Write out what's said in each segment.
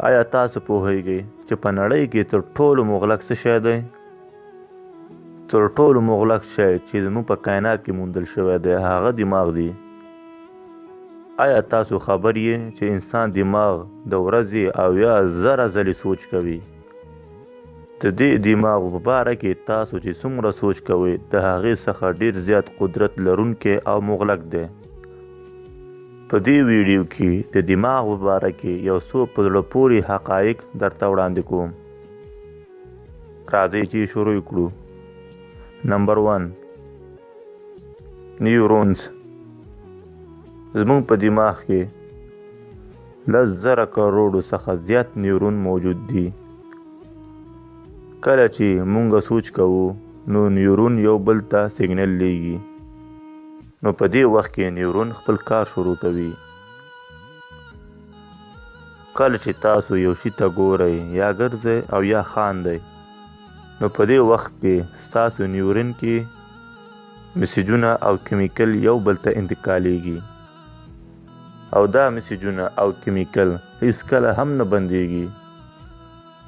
آیا تاسو پوهیږئ چې په نړۍ کې تر ټولو مغلق څه شی دی؟ تر ټولو مغلق شی چې زموږ په کائنات کې موندل شوی دی هغه دماغ دی. آیا تاسو خبر یې چې انسان دماغ د ورځې 80,000 ځلې سوچ کوي؟ د دې دماغ په باره کې تاسو چې څومره سوچ کوئ د هغې څخه ډیر زیات قدرت لرونکی او مغلق دی. په دې ویډیو کې د دماغ په باره کې یو څو په زړه پورې حقایق درته وړاندې کوم. راځئ چې شروع کړو. نمبر 1 نیورونز. زموږ په دماغ کې 10,000 کروڑو څخه زیات نیورون موجود دي. کله چې مونږ سوچ کوو نو نیورون یو بل ته سیګنل لیږي. نو په دې وخت کې نیورون خپل کار شروع کوي. کله چې تاسو یو شي ته ګورئ یا ګرځئ او یا خاندئ نو په دې وخت کې ستاسو نیورون کې مسیجونه او کیمیکل یو بل ته انتقالیږي او دا مسیجونه او کیمیکل هیڅکله هم نه بندیږي.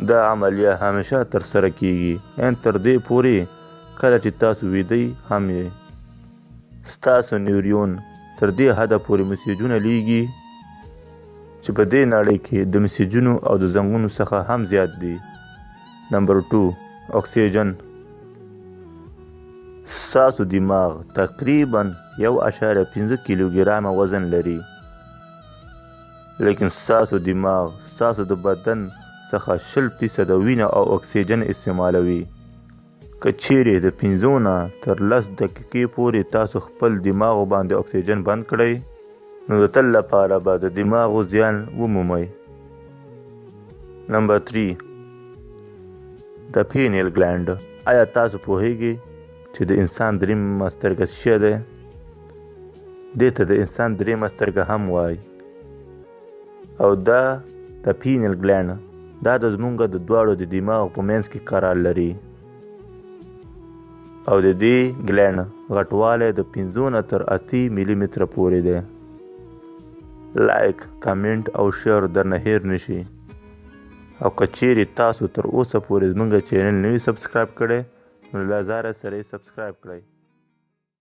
دا عملیه همیشه ترسره کیږي ان تر دې پورې کله چې تاسو ویده هم یې. ستاسو نیورون تر دې حده پورې مسیجونه لیږي چې په دې نړۍ کې د مسیجونو او د زنګونو څخه هم زیات دي. نمبر 2 اکسیجن. ستاسو دماغ تقریبا 1.5 کیلوګرامه وزن لري، لیکن ستاسو دماغ ستاسو د بدن څخه 20% وینه او اکسیجن استعمالوي. که چیرې د 5 نه تر 10 دقیقې پورې تاسو خپل دماغ باندې اکسیجن بند کړئ نو د تل لپاره به د دماغ زیان ومومئ. نمبر 3 د پینیل ګلانډ. آیا تاسو پوهیږئ چې د انسان دریمه سترګه څه شی دی؟ دې ته د انسان دریمه سترګه هم وایي او دا د پینیل ګلانډ دا د زمونږ د دواړو د دماغ په منځ کې قرار لري او د دې ګلانډ غټوالی د 5 نه تر 8 ملي متره پورې دی. لایک، کمنټ او شیر درنه هیر نشي. او که چیرې تاسو تر اوسه پورې زموږ چینل نه وي سبسکرایب کړی نو له زاره سره یې سبسکرایب کړئ.